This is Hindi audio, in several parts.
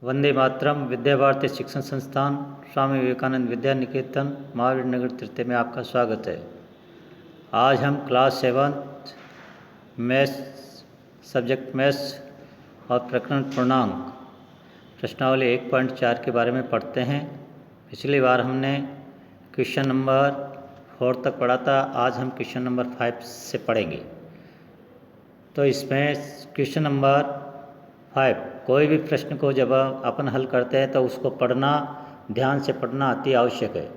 वंदे मातरम। विद्या भारती शिक्षण संस्थान स्वामी विवेकानंद विद्या निकेतन महावीर नगर तृतीय में आपका स्वागत है। आज हम क्लास 7 मैथ्स सब्जेक्ट मैथ्स और प्रकरण पूर्णांक प्रश्नावली 1.4 के बारे में पढ़ते हैं। पिछली बार हमने क्वेश्चन नंबर 4 तक पढ़ा था। आज हम क्वेश्चन नंबर 5 से पढ़ेंगे। तो इसमें क्वेश्चन नंबर 5 कोई भी प्रश्न को जब अपन हल करते हैं तो उसको पढ़ना, ध्यान से पढ़ना अति आवश्यक है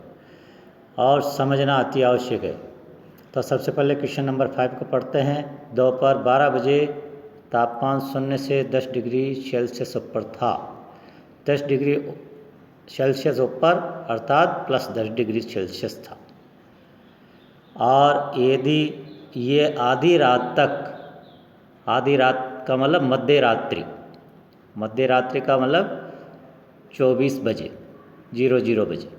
और समझना अति आवश्यक है। तो सबसे पहले क्वेश्चन नंबर 5 को पढ़ते हैं। दोपहर 12 बजे तापमान 0 से 10 डिग्री सेल्सियस ऊपर था। 10 डिग्री सेल्सियस ऊपर अर्थात +10 डिग्री सेल्सियस था। और यदि ये आधी रात का मतलब मध्य रात्रि का मतलब 24 बजे 00 बजे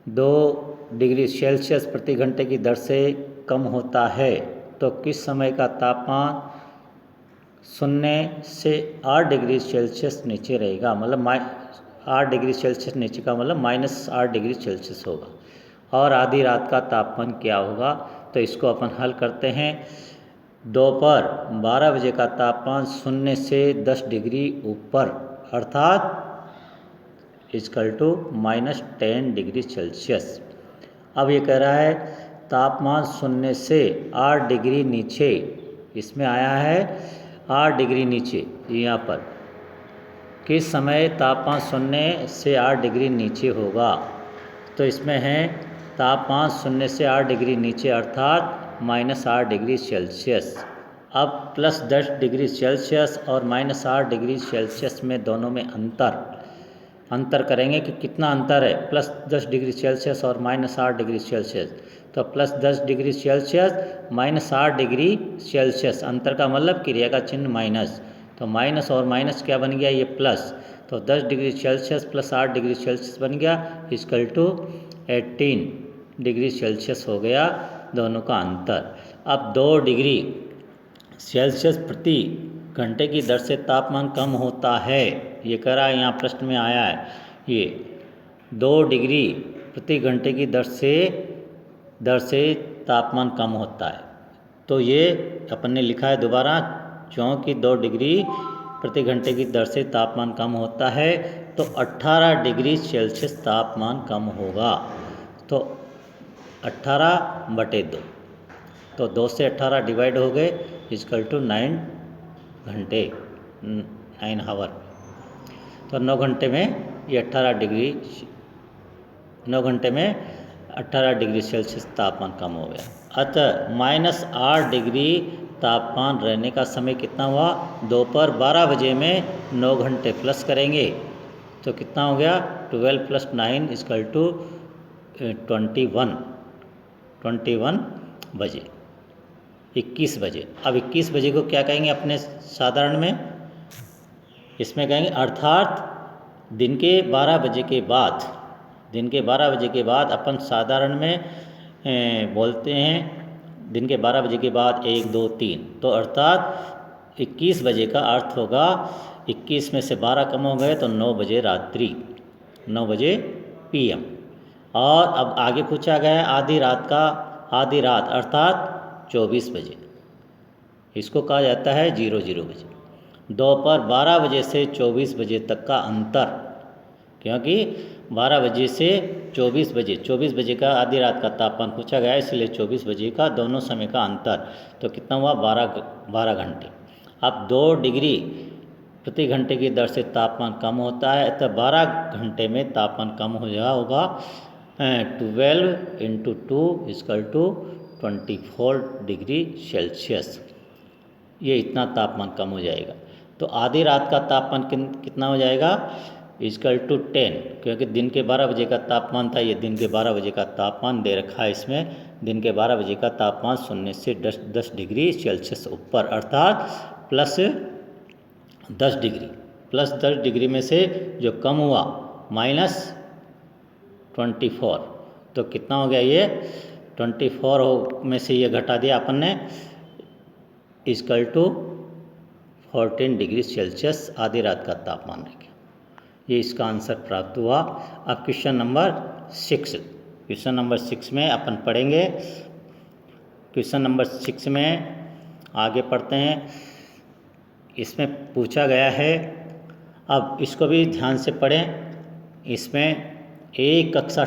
2 डिग्री सेल्सियस प्रति घंटे की दर से कम होता है तो किस समय का तापमान 0 से 8 डिग्री सेल्सियस नीचे रहेगा। मतलब 8 डिग्री सेल्सियस नीचे का मतलब -8 डिग्री सेल्सियस होगा। और आधी रात का तापमान क्या होगा, तो इसको अपन हल करते हैं। दोपहर 12 बजे का तापमान 0 से 10 डिग्री ऊपर अर्थात -10 डिग्री सेल्सियस। अब ये कह रहा है तापमान 0 से 8 डिग्री नीचे, इसमें आया है 8 डिग्री नीचे। यहाँ पर किस समय तापमान 0 से 8 डिग्री नीचे होगा, तो इसमें है तापमान 0 से 8 डिग्री नीचे अर्थात -8 डिग्री सेल्सियस। अब +10 डिग्री सेल्सियस और -8 डिग्री सेल्सियस में दोनों में अंतर करेंगे कि कितना अंतर है +10 डिग्री सेल्सियस और -8 डिग्री सेल्सियस। तो +10 डिग्री सेल्सियस -8 डिग्री सेल्सियस, अंतर का मतलब क्रिया का चिन्ह माइनस। तो माइनस और माइनस क्या बन गया, ये प्लस। तो 10 डिग्री सेल्सियस + 8 डिग्री सेल्सियस बन गया =18 डिग्री सेल्सियस हो गया दोनों का अंतर। अब 2 डिग्री सेल्सियस प्रति घंटे की दर से तापमान कम होता है, ये कह रहा है, यहाँ प्रश्न में आया है। ये 2 डिग्री प्रति घंटे की दर से तापमान कम होता है। तो ये अपन ने लिखा है दोबारा, क्योंकि 2 डिग्री प्रति घंटे की दर से तापमान कम होता है तो 18 डिग्री सेल्सियस तापमान कम होगा। तो 18/2, तो 2 से 18 डिवाइड हो गए =9 घंटे, 9 आवर। तो 9 घंटे में ये 9 घंटे में 18 डिग्री सेल्सियस तापमान कम हो गया। अतः -8 डिग्री तापमान रहने का समय कितना हुआ, दोपहर 12 बजे में 9 घंटे प्लस करेंगे तो कितना हो गया, 12 + 9 21 बजे, 21 बजे। अब 21 बजे को क्या कहेंगे अपने साधारण में, इसमें कहेंगे अर्थात दिन के 12 बजे के बाद अपन साधारण में बोलते हैं दिन के 12 बजे के बाद 1 2 3, तो अर्थात 21 बजे का अर्थ होगा 21 में से 12 कम हो गए तो 9 बजे रात्रि, 9 बजे PM। और अब आगे पूछा गया है आधी रात अर्थात 24 बजे, इसको कहा जाता है 00 बजे। दोपहर 12 बजे से 24 बजे तक का अंतर, क्योंकि 12 बजे से 24 बजे का आधी रात का तापमान पूछा गया है, इसलिए 24 बजे का दोनों समय का अंतर, तो कितना हुआ 12 घंटे। अब 2 डिग्री प्रति घंटे की दर से तापमान कम होता है तो 12 घंटे में तापमान कम हो जाएगा होगा 12 × 2 = 24 डिग्री सेल्सियस। ये इतना तापमान कम हो जाएगा। तो आधी रात का तापमान कितना हो जाएगा =10, क्योंकि दिन के 12 बजे का तापमान था, ये दिन के 12 बजे का तापमान दे रखा है इसमें। दिन के 12 बजे का तापमान 0 से 10 डिग्री सेल्सियस ऊपर अर्थात +10 डिग्री। +10 डिग्री में से जो कम हुआ -24, तो कितना हो गया, ये 24 में से ये घटा दिया अपन ने =14 डिग्री सेल्सियस आधी रात का तापमान रह गया। ये इसका आंसर प्राप्त हुआ। अब क्वेश्चन नंबर 6, क्वेश्चन नंबर 6 में अपन पढ़ेंगे। क्वेश्चन नंबर 6 में आगे पढ़ते हैं। इसमें पूछा गया है, अब इसको भी ध्यान से पढ़ें। इसमें एक कक्षा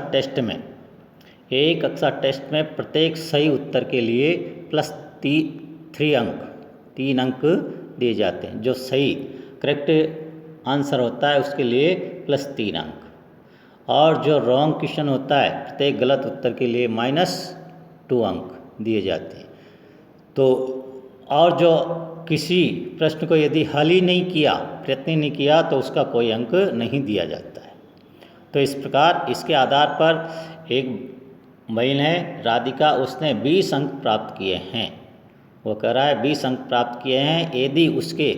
टेस्ट में प्रत्येक सही उत्तर के लिए प्लस 3 अंक दिए जाते हैं। जो सही करेक्ट आंसर होता है उसके लिए प्लस 3 अंक, और जो रॉन्ग क्वेश्चन होता है प्रत्येक गलत उत्तर के लिए -2 अंक दिए जाते हैं। तो और जो किसी प्रश्न को यदि हल ही नहीं किया, प्रयत्न नहीं किया, तो उसका कोई अंक नहीं दिया जाता है। तो इस प्रकार इसके आधार पर एक महिला है राधिका, उसने 20 अंक प्राप्त किए हैं। वो कह रहा है 20 अंक प्राप्त किए हैं। यदि उसके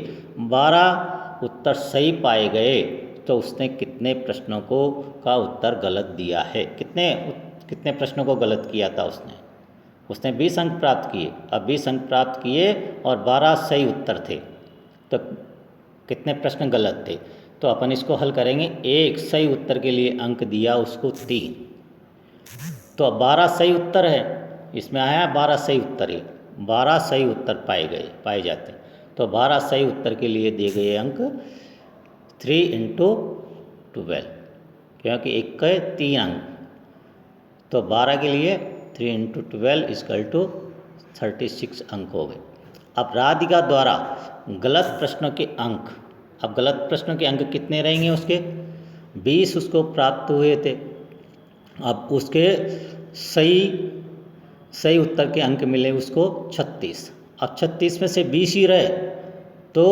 12 उत्तर सही पाए गए तो उसने कितने प्रश्नों का उत्तर गलत दिया है। कितने प्रश्नों को गलत किया था उसने 20 अंक प्राप्त किए। अब 20 अंक प्राप्त किए और 12 सही उत्तर थे, तो कितने प्रश्न गलत थे। तो अपन इसको हल करेंगे। एक सही उत्तर के लिए अंक दिया उसको 3, तो 12 सही उत्तर है। इसमें आया 12 सही उत्तर है, 12 सही उत्तर पाए जाते हैं। तो 12 सही उत्तर के लिए दिए गए अंक 3 × 12, क्योंकि एक के 3 अंक, तो 12 के लिए 3 × 12 = 36 अंक हो गए। अब राधिका द्वारा गलत प्रश्नों के अंक, अब गलत प्रश्नों के अंक कितने रहेंगे उसके 20 उसको प्राप्त हुए थे। अब उसके सही उत्तर के अंक मिले उसको 36। अब 36 में से 20 ही रहे, तो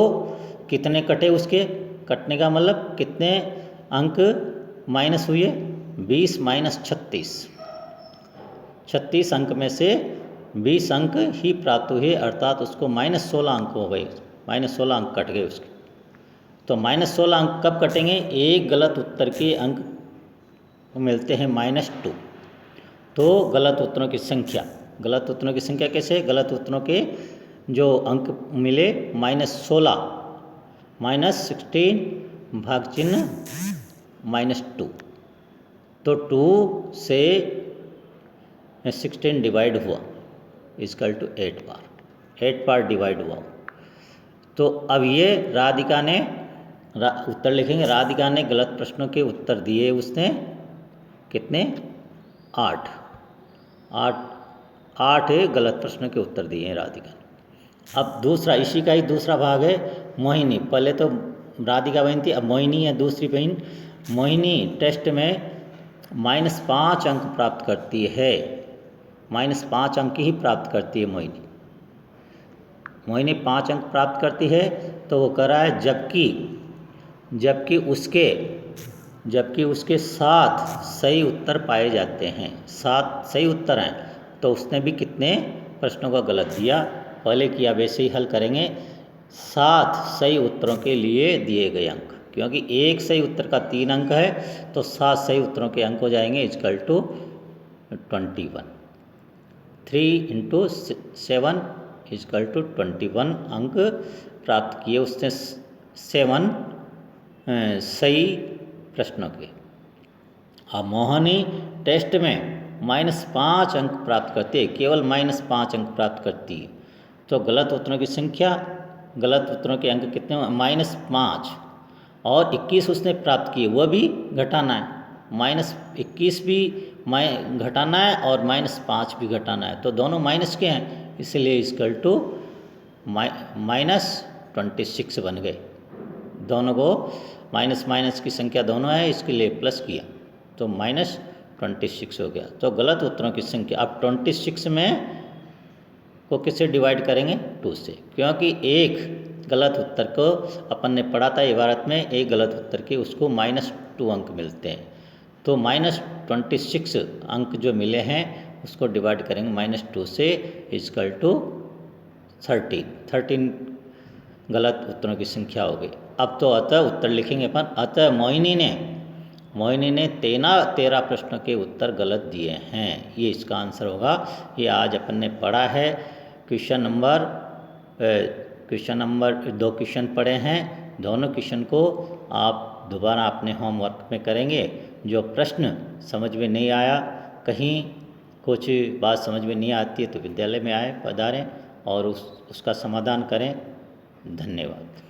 कितने कटे उसके, कटने का मतलब कितने अंक माइनस हुए, 20 - 36, 36 अंक में से 20 अंक ही प्राप्त हुए, अर्थात उसको -16 अंक हो गए, -16 अंक कट गए उसके। तो -16 अंक कब कटेंगे, एक गलत उत्तर के अंक मिलते हैं -2। तो गलत उत्तरों की संख्या कैसे, गलत उत्तरों के जो अंक मिले -16 -16 भाग चिन्ह -2, तो 2 से 16 डिवाइड हुआ = 8 बार डिवाइड हुआ। तो अब ये राधिका ने उत्तर लिखेंगे। राधिका ने गलत प्रश्नों के उत्तर दिए, उसने कितने 8 गलत प्रश्नों के उत्तर दिए हैं राधिका ने। अब दूसरा, इसी का ही दूसरा भाग है मोहिनी। पहले तो राधिका बहन थी, अब मोहिनी है दूसरी बहन। मोहिनी टेस्ट में -5 अंक प्राप्त करती है, -5 अंक ही प्राप्त करती है मोहिनी 5 अंक प्राप्त करती है। तो वो कह रहा है जबकि उसके 7 सही उत्तर पाए जाते हैं, 7 सही उत्तर हैं, तो उसने भी कितने प्रश्नों का गलत दिया। पहले किया वैसे ही हल करेंगे। 7 सही उत्तरों के लिए दिए गए अंक, क्योंकि एक सही उत्तर का 3 अंक है, तो 7 सही उत्तरों के अंक हो जाएंगे = 21। 3 × 7 = 21 अंक प्राप्त किए उसने 7 सही प्रश्नों के। अब मोहिनी टेस्ट में -5 अंक प्राप्त करती है, केवल -5 अंक प्राप्त करती है। तो गलत उत्तरों की संख्या, गलत उत्तरों के अंक कितने -5, और 21 उसने प्राप्त किए, वह भी घटाना है, -21 भी घटाना है और -5 भी घटाना है, तो दोनों माइनस के हैं, इसलिए -26 बन गए। दोनों को माइनस की संख्या दोनों है, इसके लिए प्लस किया तो -26 हो गया। तो गलत उत्तरों की संख्या, अब 26 में को किससे डिवाइड करेंगे, 2 से, क्योंकि एक गलत उत्तर को अपन ने पढ़ा था इबारत में, एक गलत उत्तर के उसको -2 अंक मिलते हैं। तो -26 अंक जो मिले हैं उसको डिवाइड करेंगे -2 से = 13 गलत उत्तरों की संख्या हो गई। अब तो अतः उत्तर लिखेंगे अपन। अतः मोहिनी ने 13 प्रश्नों के उत्तर गलत दिए हैं, ये इसका आंसर होगा। ये आज अपन ने पढ़ा है। क्वेश्चन नंबर 2 क्वेश्चन पढ़े हैं, दोनों क्वेश्चन को आप दोबारा अपने होमवर्क में करेंगे। जो प्रश्न समझ में नहीं आया, कहीं कुछ बात समझ में नहीं आती है तो विद्यालय में आए, पधारें और उसका समाधान करें। धन्यवाद।